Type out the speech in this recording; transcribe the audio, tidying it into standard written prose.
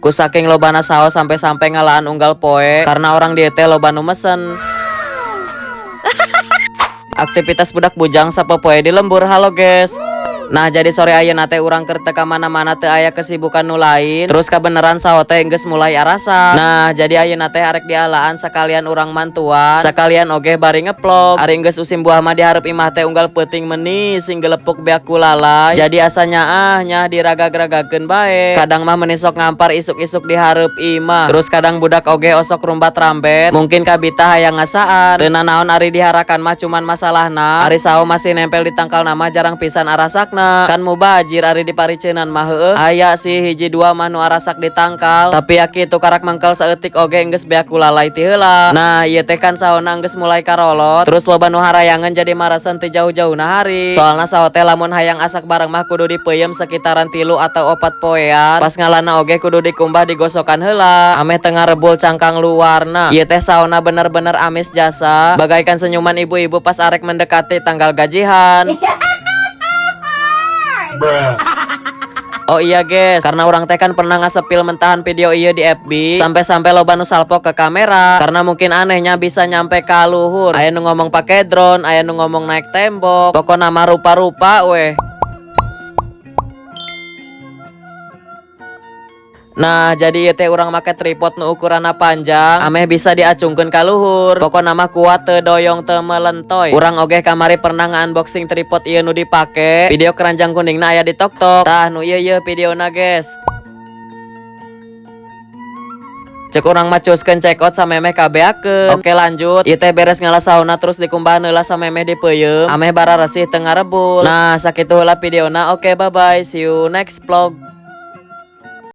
Ku saking lobana saos sampai-sampai ngalaan unggal poe karena orang dieu teh loba nu mesen. Aktivitas budak bujang sapopoe di lembur. Halo guys. Nah jadi sore ayeuna teh urang keur teu ka mana-mana teu aya kesibukan nu lain. Terus kabeneran saho teh geus mulai arasak. Nah jadi ayeuna teh arek dialaan sakalian urang mantuan, sakalian oge bari ngeplog. Ari geus usim buah mah dihareup imah teh unggal peuting meuni sing gelepuk beak kulalay. Jadi asanya nya diragag-ragakeun bae. Kadang mah meuni sok ngampar isuk-isuk dihareup imah. Terus kadang budak oge osok rumbat rambet. Mungkin kabita hayang ngasaan. Teu naon ari diharakan mah cuman masalahna ari saho masih nempel di tangkal nama jarang pisan arasakna. Kan mubajir ari di pariceunan mah heueuh. Aya sih hiji dua mah nu arasak di tangkal, tapi ya kitu karak mangkal saeutik oge geus beak kulalay ti heula. Nah ieu teh kan sahona geus mulai karolot, terus loba nu harayangan jadi marasan teu jauh-jauhna hari. Soalna saho teh lamun hayang asak bareng mah kudu dipeuyeum sekitaran 3 atau 4 poean. Pas ngalana oge kudu dikumbah digosokan heula, ameh teu ngarebul cangkang luarna. Ieu teh sahona bener-bener amis jasa, bagaikan senyuman ibu-ibu pas arek mendekati tanggal gajian. Oh iya guys, karena orang teh kan pernah ngasepil mentahan video iya di FB, sampai-sampai loba nu salpok ke kamera, karena mungkin anehnya bisa nyampe ka luhur. Aya nu ngomong pakai drone, aya nu ngomong naik tembok, pokoknya nama rupa-rupa weh. Nah jadi ieu teh urang make tripod nu ukuranna panjang, ameh bisa diacungkeun ka luhur. Pokona mah kuat teu doyong teu melentoy. Urang oge kamari pernah nga-unboxing tripod ieu nu dipake. Video keranjang kuningna aya di TokTok. Tah nu ieu videona guys. Cek urang mah cuskeun check out samemeh kabeakeun. Oke lanjut. Ieu teh beres ngalasauna terus dikumbahan heula samemeh dipeuyeum. Ameh bara resih teu ngarebul. Nah sakitu heula videona. Oke bye bye. See you next vlog.